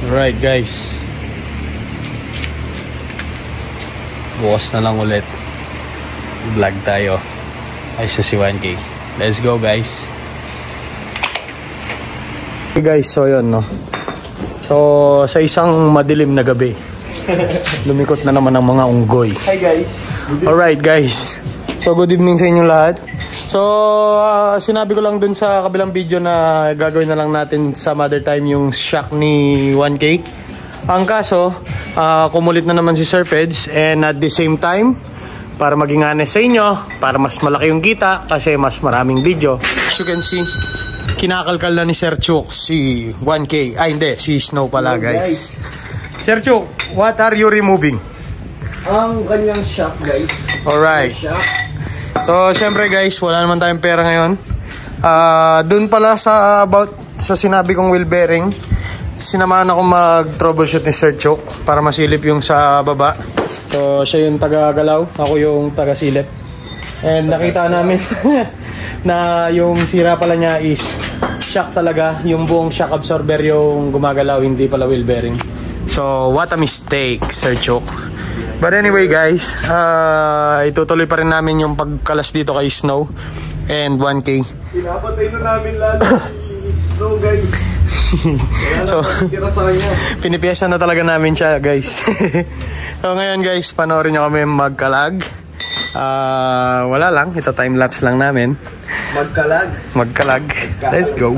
Alright guys, bukas na lang ulit vlog tayo ay sa si 1K. Let's go guys. Okay guys, so yun no. So sa isang madilim na gabi lumikot na naman ang mga unggoy. Hi guys. Alright guys, so good evening sa inyong lahat. So sinabi ko lang dun sa kabilang video na gagawin na lang natin sa Mother Time yung shock ni 1K. Ang kaso kumulit na naman si Sir Peds, and at the same time, para maging honest sa inyo, para mas malaki yung kita kasi mas maraming video. As you can see, kinakalkal na ni Sir Chuk si 1K. Ay hindi, si Snow pala guys. Sir Chuk, what are you removing? Ang kanyang shock guys. Alright. So, syempre guys, wala naman tayong pera ngayon. Dun pala sa sinabi kong wheel bearing, sinamahan ako mag-troubleshoot ni Sir Chuk para masilip yung sa baba. So, siya yung taga-galaw, ako yung taga-silip. And nakita namin na yung sira pala niya is shock talaga. Yung buong shock absorber yung gumagalaw, hindi pala wheel bearing. So, what a mistake, Sir Chuk. But anyway guys, itutuloy pa rin namin yung pagkalas dito kay Snow and 1K. Pinapatay na namin lalo si Snow guys. So, pinipiyesa na talaga namin siya guys. So ngayon guys, panoorin nyo kami magkalag. Wala lang, ito time-lapse lang namin. Magkalag. Let's go.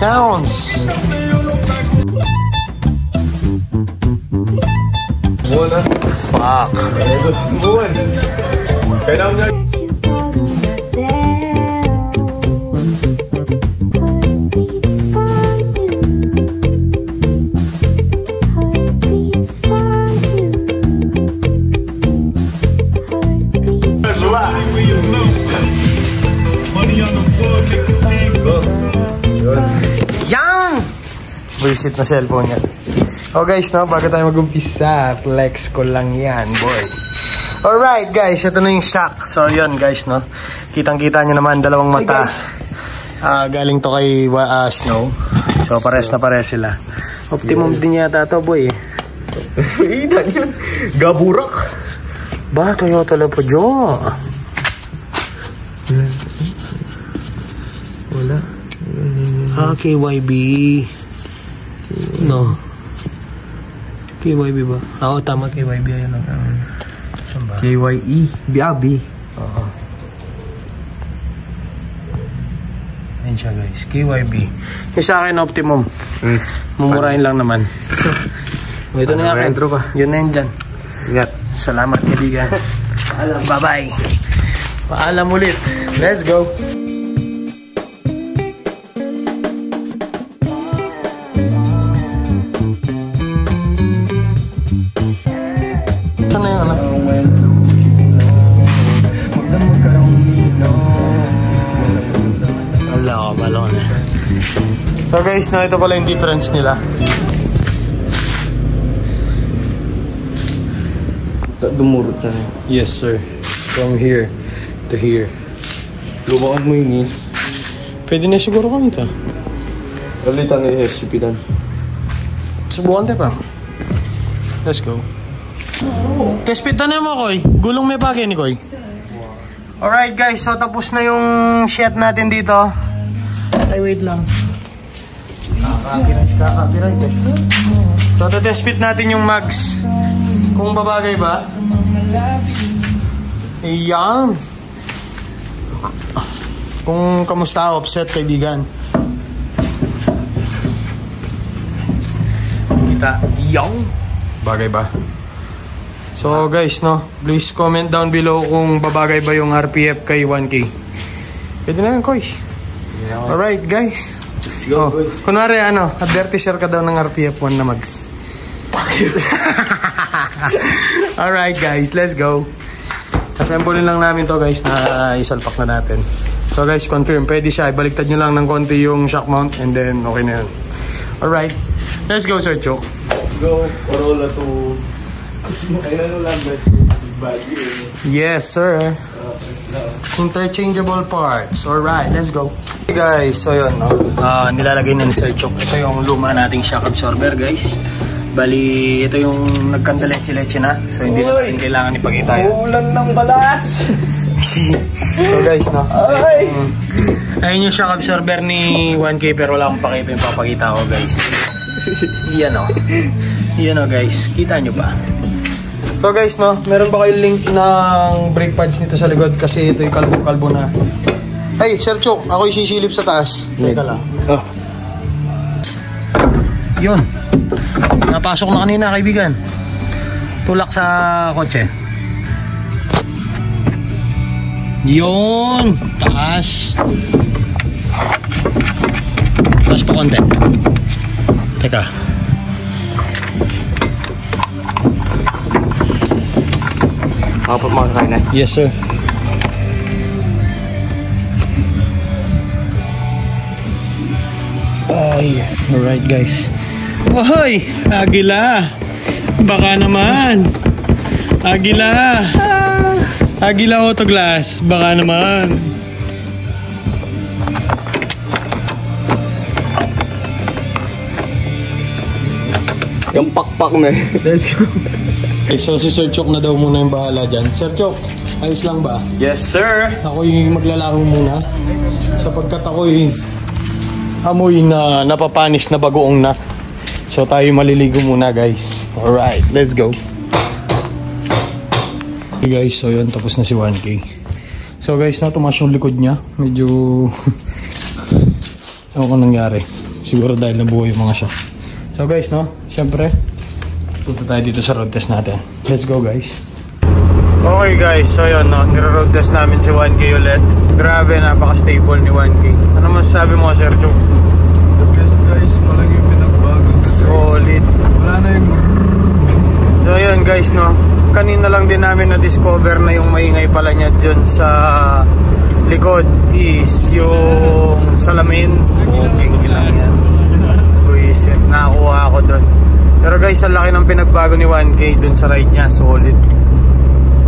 Sounds. Muna. Fuck. Kailangan visit na cellphone niya. Oh guys, no, bago tayo mag-umpisa, flex ko lang yan, boy. Alright guys, ito na yung shock. So yun guys, no, kitang-kita nyo naman dalawang mata. Galing to kay Snow. So pares na pares sila. Optimum din yata to, boy. ilan yun? Gaburak. Ba, Toyota lang po dyan. Wala. KYB. No. KYB ba? Oo, tama, KYB. Ayun lang. KYE. B. Oo. Ayun siya guys. KYB. Yung sa akin, optimum. Mumurahin lang naman. Ito na yung akin. Yun na yun dyan. Ingat. Salamat, kaibigan. Bye-bye. Paalam ulit. Let's go. So guys, no, ito pala yung difference nila. Dumurot siya. Yes sir. From here to here. Lumakan mo yun. Pwede na siguro kami ito. Galitan na yung RCP dan. Subukan tayo pa. Let's go. Tespita na mo, Koy. Gulong may pake ni Koy. Alright guys, so tapos na yung shot natin dito. Ay, wait lang. Kaka-copyright eh. So, test-fit natin yung mags. Kung babagay ba? Ayan. Kung kamusta, offset, kaibigan. Kita. Ayan. Bagay ba? So, guys, no, please comment down below kung babagay ba yung RPF kay 1K. Pwede na yan, Koy. Alright, guys. Oh, kunwari advertiser ka daw ng RPF1 na mags. Alright guys, let's go. Assemble lang namin to guys na isalpak na natin. So guys, confirm, pwede siya. Ibaliktad nyo lang ng konti yung shock mount and then okay na yun. Alright, let's go Sir Chok. Let's go, Corolla to... Kailan lang guys, yes sir. Interchangeable parts. Alright, let's go. Okay guys, so yun nilalagay na ni Sir Chok. Ito yung luma nating shock absorber guys. Bali, ito yung nagkanda-leche-leche na. So hindi na natin kailangan ipakita yun. Ulan ng balas! So guys, ayun yung shock absorber ni 1K pero wala akong pakita yung papakita ko guys. Yan guys, kita nyo ba? So guys, meron ba kayong link ng brake pads nito sa likod kasi ito yung kalbo-kalbo na. Hey, Sir Chok, ako yung sisilip sa taas. Teka lang. Yun. Napasok na kanina, kaibigan. Tulak sa kotse. Yun. Taas. Taas pa konti. Teka. Apat mga kakain na. Yes sir. Ay, alright guys. Ohoy, agila. Baka naman. Agila. Agila Autoglass. Baka naman. Yung pakpak na eh. Let's go. Okay, so si Sir Chok na daw muna yung bahala dyan. Sir Chok, ayos lang ba? Yes sir. Ako yung maglalaro muna. Sapagkat ako yung amoy na napapanis na bagoong na. So tayo maliligo muna guys. Alright, let's go. Okay guys, so yun, tapos na si 1K. So guys, tumaas yung likod niya. Medyo ano kung nangyari. Siguro dahil nabuhay yung mga siya. So guys, syempre punta tayo dito sa road test natin. Let's go guys. Okay guys, so yun, nire-road test namin si 1K ulit. Grabe, napaka-stable ni 1K. Ano masasabi mo, Sir Chok? The best guys, malang yung pinagbago. Solid. Wala na yung... So yun guys, kanina lang din namin na-discover na yung maingay pala niya dyan sa likod is yung salamin. Okay, ilang yan. Buisit, nakakuha ako dun. Pero guys, ang laki ng pinagbago ni 1K dun sa ride niya, solid.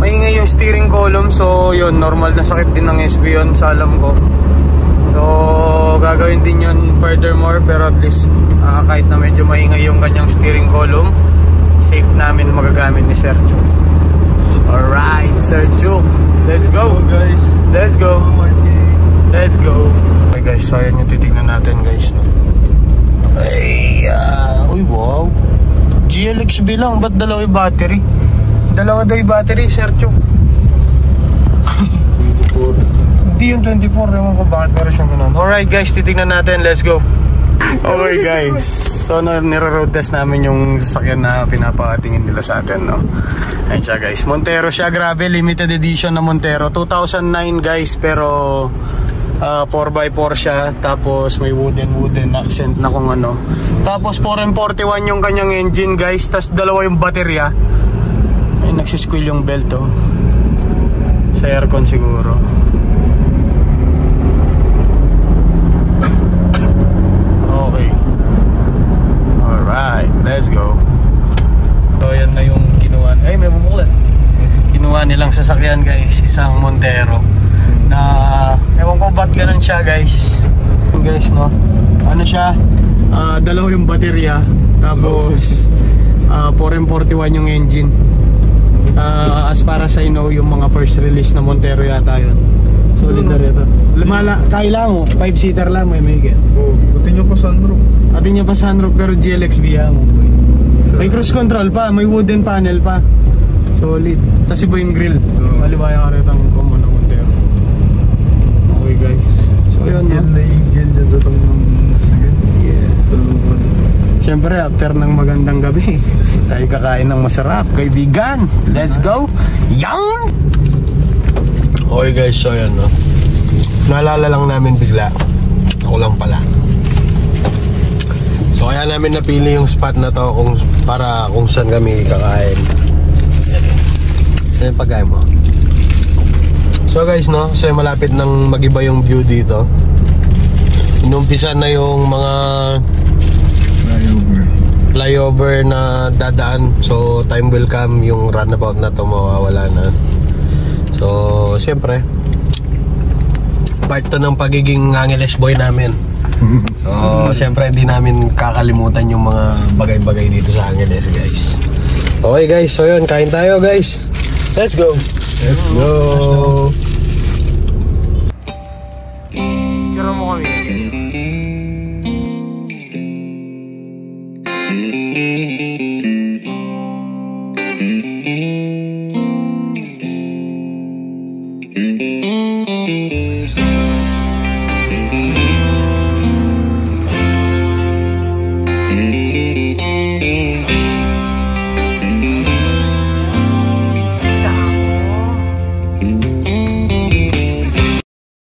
Maingay yung steering column, so yun, normal na sakit din ng SB yun sa alam ko. So gagawin din yun furthermore, pero at least kahit na medyo maingay yung kanyang steering column, safe namin magagamit ni Sir Chok. Alright, Sir Chok, let's go guys. Let's go. Let's go. Okay guys, so yan yung titignan natin guys. Ay, uy wow, GLXB lang, ba't dalawa yung battery? Dalawa daw yung battery, Sir Chok. Hindi yung 24, ewan ko bakit meron siyang ganun. Alright guys, titignan natin, let's go. Okay guys, so nire-road test namin yung sasakyan na pinapatingin nila sa atin, Ayun siya guys, Montero siya, grabe, limited edition na Montero. 2009 guys, pero 4x4 siya, tapos may wooden accent na kung ano. Tapos 4M41 yung kanyang engine guys, tapos dalawa yung baterya. Ay, nagsisqueal yung belt sa aircon siguro. Okay. Alright, let's go. So yan na yung kinuha. Ay, may bumukulan. Kinuha nilang sasakyan guys, isang Montero na ewan ko ba't ganun siya guys. Guys, ano siya, dalawa yung baterya, tapos 4M41 yung engine. As para sa yung mga first release na Montero yata yun. Solid na rito. Kaya mo, 5-seater lang may get. Buti nyo pa sunroof. Atin niya pa sunroof pero GLXB mo. May cruise control pa, may wooden panel pa. Solid. Tapos iba yung grill. Maliwaya ka rito ang common na Montero. Okay guys. So yun Yan na igil dyan datang ng sakit. Yeah. Siyempre after ng magandang gabi, tayo kakain ng masarap, kaibigan. Let's go. Yan! Okay guys, so yan Naalala lang namin bigla. Ako lang pala. So kaya namin napili yung spot na to para kung saan kami kakain. Yan yung pagkain mo. So guys, no, so malapit nang magiba yung view dito. Inumpisa na yung mga flyover na dadaan. So time will come, yung runabout na to mawawala na. So siyempre part to ng pagiging Angeles boy namin. So siyempre hindi namin kakalimutan yung mga bagay-bagay dito sa Angeles, guys. Okay guys, so yun, kain tayo guys. Let's go. Let's go. Tira mo kami.